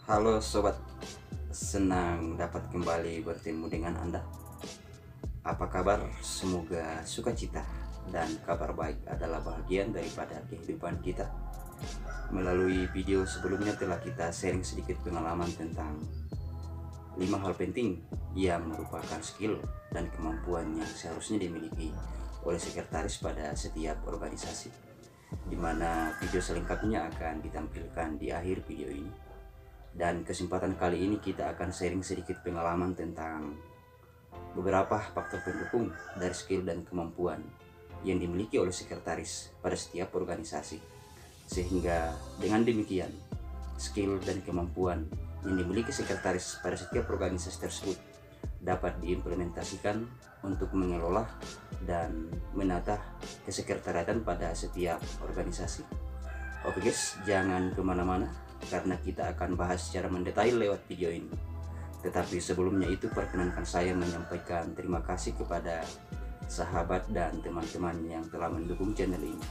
Halo sobat, senang dapat kembali bertemu dengan Anda. Apa kabar? Semoga sukacita dan kabar baik adalah bagian daripada kehidupan kita. Melalui video sebelumnya telah kita sharing sedikit pengalaman tentang 5 hal penting yang merupakan skill dan kemampuan yang seharusnya dimiliki oleh sekretaris pada setiap organisasi, di mana video selengkapnya akan ditampilkan di akhir video ini. Dan kesempatan kali ini kita akan sharing sedikit pengalaman tentang beberapa faktor pendukung dari skill dan kemampuan yang dimiliki oleh sekretaris pada setiap organisasi. Sehingga dengan demikian, skill dan kemampuan yang dimiliki sekretaris pada setiap organisasi tersebut dapat diimplementasikan untuk mengelola dan menata kesekretariatan pada setiap organisasi. Oke guys, jangan kemana-mana karena kita akan bahas secara mendetail lewat video ini. Tetapi sebelumnya itu perkenankan saya menyampaikan terima kasih kepada sahabat dan teman-teman yang telah mendukung channel ini.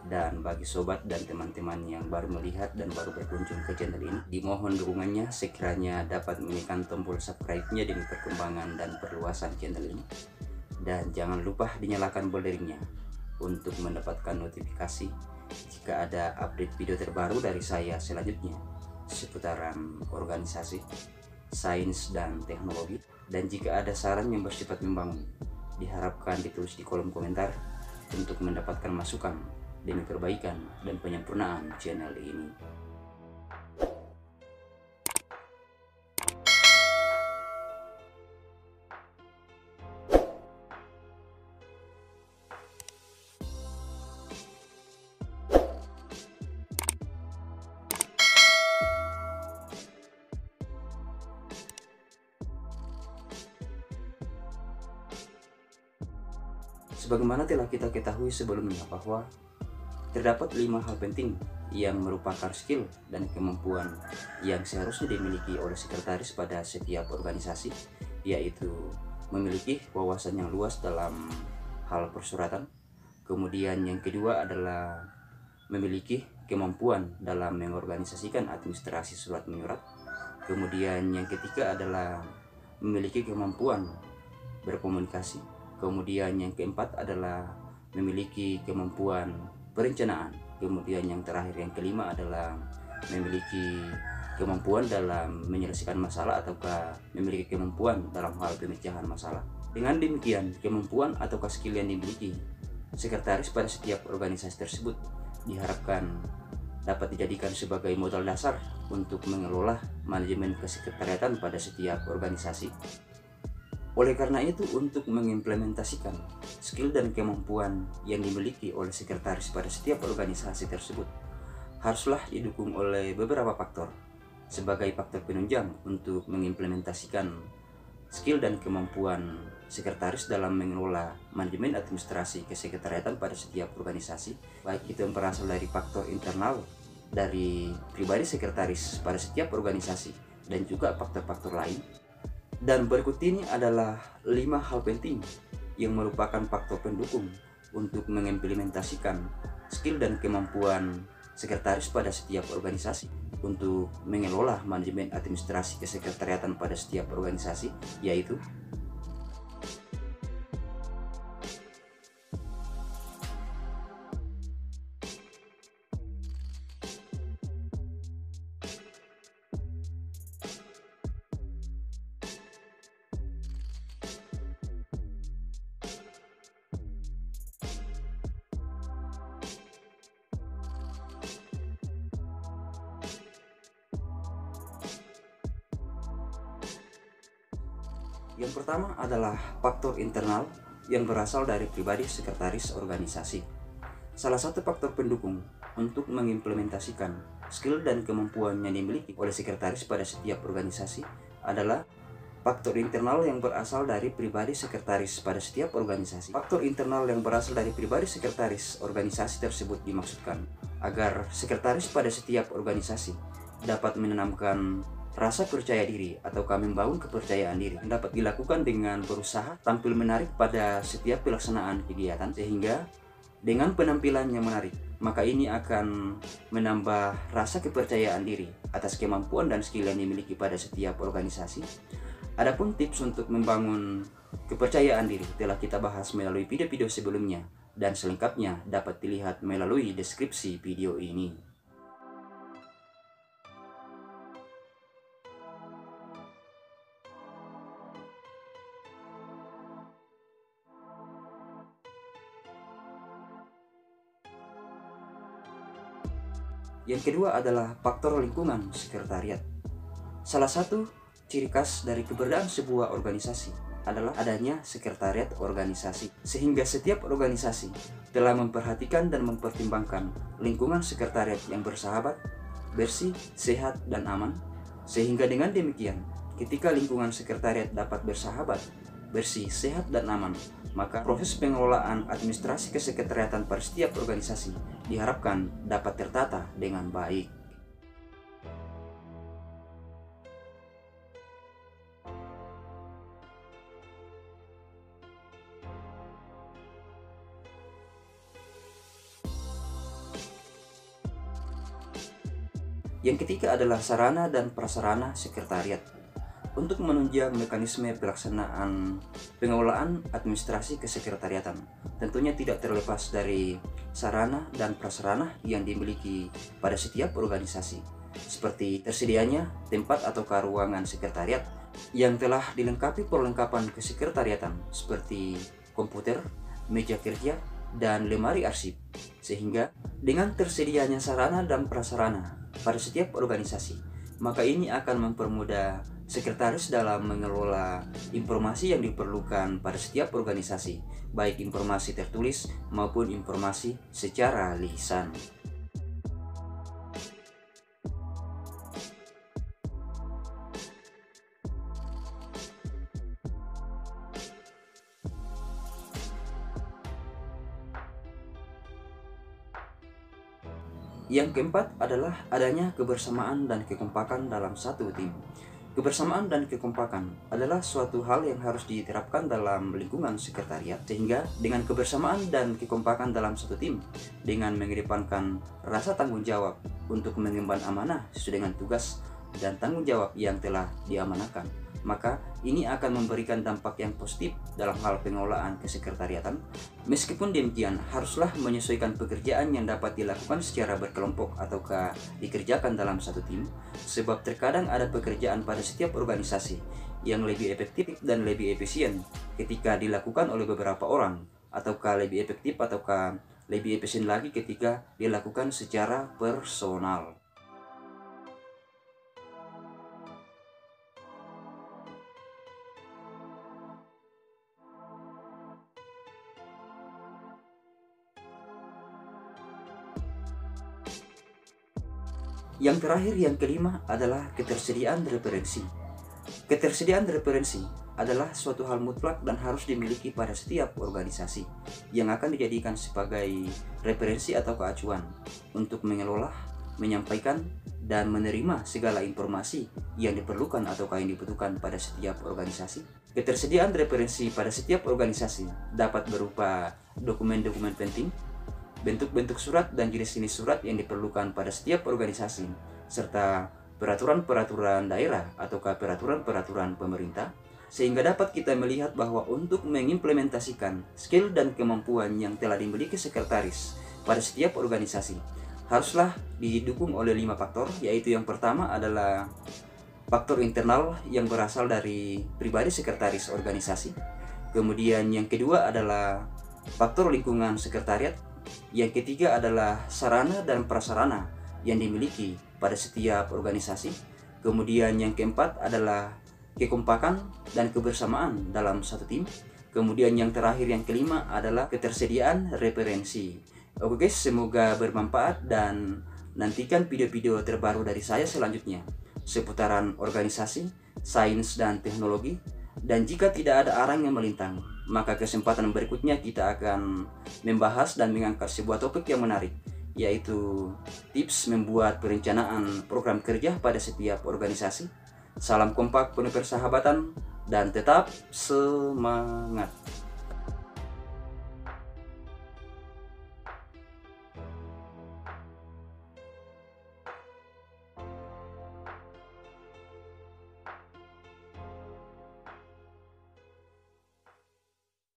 Dan bagi sobat dan teman-teman yang baru melihat dan baru berkunjung ke channel ini, dimohon dukungannya sekiranya dapat menekan tombol subscribe-nya demi perkembangan dan perluasan channel ini. Dan jangan lupa dinyalakan bell deringnya untuk mendapatkan notifikasi jika ada update video terbaru dari saya selanjutnya seputaran organisasi, sains, dan teknologi. Dan jika ada saran yang bersifat membangun, diharapkan ditulis di kolom komentar untuk mendapatkan masukan demi perbaikan dan penyempurnaan channel ini. Sebagaimana telah kita ketahui sebelumnya bahwa terdapat 5 hal penting yang merupakan skill dan kemampuan yang seharusnya dimiliki oleh sekretaris pada setiap organisasi, yaitu memiliki wawasan yang luas dalam hal persuratan. Kemudian yang kedua adalah memiliki kemampuan dalam mengorganisasikan administrasi surat menyurat. Kemudian yang ketiga adalah memiliki kemampuan berkomunikasi. Kemudian yang keempat adalah memiliki kemampuan perencanaan. Kemudian yang terakhir, yang kelima adalah memiliki kemampuan dalam menyelesaikan masalah ataukah memiliki kemampuan dalam hal pemecahan masalah. Dengan demikian, kemampuan ataukah skill yang dimiliki sekretaris pada setiap organisasi tersebut diharapkan dapat dijadikan sebagai modal dasar untuk mengelola manajemen kesekretariatan pada setiap organisasi. Oleh karena itu, untuk mengimplementasikan skill dan kemampuan yang dimiliki oleh sekretaris pada setiap organisasi tersebut haruslah didukung oleh beberapa faktor sebagai faktor penunjang untuk mengimplementasikan skill dan kemampuan sekretaris dalam mengelola manajemen administrasi kesekretariatan pada setiap organisasi, baik itu yang berasal dari faktor internal dari pribadi sekretaris pada setiap organisasi dan juga faktor-faktor lain. Dan berikut ini adalah 5 hal penting yang merupakan faktor pendukung untuk mengimplementasikan skill dan kemampuan sekretaris pada setiap organisasi untuk mengelola manajemen administrasi kesekretariatan pada setiap organisasi, yaitu yang pertama adalah faktor internal yang berasal dari pribadi sekretaris organisasi. Salah satu faktor pendukung untuk mengimplementasikan skill dan kemampuan yang dimiliki oleh sekretaris pada setiap organisasi adalah faktor internal yang berasal dari pribadi sekretaris pada setiap organisasi. Faktor internal yang berasal dari pribadi sekretaris organisasi tersebut dimaksudkan agar sekretaris pada setiap organisasi dapat menanamkan rasa percaya diri atau membangun kepercayaan diri yang dapat dilakukan dengan berusaha tampil menarik pada setiap pelaksanaan kegiatan, sehingga dengan penampilan yang menarik, maka ini akan menambah rasa kepercayaan diri atas kemampuan dan skill yang dimiliki pada setiap organisasi. Adapun tips untuk membangun kepercayaan diri telah kita bahas melalui video-video sebelumnya, dan selengkapnya dapat dilihat melalui deskripsi video ini. Yang kedua adalah faktor lingkungan sekretariat. Salah satu ciri khas dari keberadaan sebuah organisasi adalah adanya sekretariat organisasi, sehingga setiap organisasi telah memperhatikan dan mempertimbangkan lingkungan sekretariat yang bersahabat, bersih, sehat, dan aman. Sehingga dengan demikian, ketika lingkungan sekretariat dapat bersahabat, bersih, sehat, dan aman, maka proses pengelolaan administrasi kesekretariatan pada setiap organisasi diharapkan dapat tertata dengan baik. Yang ketiga adalah sarana dan prasarana sekretariat. Untuk menunjang mekanisme pelaksanaan pengelolaan administrasi kesekretariatan, tentunya tidak terlepas dari sarana dan prasarana yang dimiliki pada setiap organisasi, seperti tersedianya tempat atau ruangan sekretariat yang telah dilengkapi perlengkapan kesekretariatan seperti komputer, meja kerja, dan lemari arsip. Sehingga dengan tersedianya sarana dan prasarana pada setiap organisasi, maka ini akan mempermudah sekretaris dalam mengelola informasi yang diperlukan pada setiap organisasi, baik informasi tertulis maupun informasi secara lisan. Yang keempat adalah adanya kebersamaan dan kekompakan dalam satu tim. Kebersamaan dan kekompakan adalah suatu hal yang harus diterapkan dalam lingkungan sekretariat, sehingga dengan kebersamaan dan kekompakan dalam satu tim, dengan mengedepankan rasa tanggung jawab untuk mengemban amanah sesuai dengan tugas dan tanggung jawab yang telah diamanahkan, maka ini akan memberikan dampak yang positif dalam hal pengelolaan kesekretariatan. Meskipun demikian, haruslah menyesuaikan pekerjaan yang dapat dilakukan secara berkelompok ataukah dikerjakan dalam satu tim, sebab terkadang ada pekerjaan pada setiap organisasi yang lebih efektif dan lebih efisien ketika dilakukan oleh beberapa orang, ataukah lebih efektif ataukah lebih efisien lagi ketika dilakukan secara personal. Yang terakhir, yang kelima adalah ketersediaan referensi. Ketersediaan referensi adalah suatu hal mutlak dan harus dimiliki pada setiap organisasi yang akan dijadikan sebagai referensi atau acuan untuk mengelola, menyampaikan, dan menerima segala informasi yang diperlukan atau yang dibutuhkan pada setiap organisasi. Ketersediaan referensi pada setiap organisasi dapat berupa dokumen-dokumen penting, bentuk-bentuk surat dan jenis-jenis surat yang diperlukan pada setiap organisasi, serta peraturan-peraturan daerah atau peraturan-peraturan pemerintah, sehingga dapat kita melihat bahwa untuk mengimplementasikan skill dan kemampuan yang telah dimiliki sekretaris pada setiap organisasi, haruslah didukung oleh 5 faktor, yaitu yang pertama adalah faktor internal yang berasal dari pribadi sekretaris organisasi. Kemudian yang kedua adalah faktor lingkungan sekretariat. Yang ketiga adalah sarana dan prasarana yang dimiliki pada setiap organisasi. Kemudian yang keempat adalah kekompakan dan kebersamaan dalam satu tim. Kemudian yang terakhir, yang kelima adalah ketersediaan referensi. Oke guys, semoga bermanfaat dan nantikan video-video terbaru dari saya selanjutnya seputaran organisasi, sains, dan teknologi. Dan jika tidak ada arang yang melintang, maka kesempatan berikutnya kita akan membahas dan mengangkat sebuah topik yang menarik, yaitu tips membuat perencanaan program kerja pada setiap organisasi. Salam kompak, penuh persahabatan, dan tetap semangat.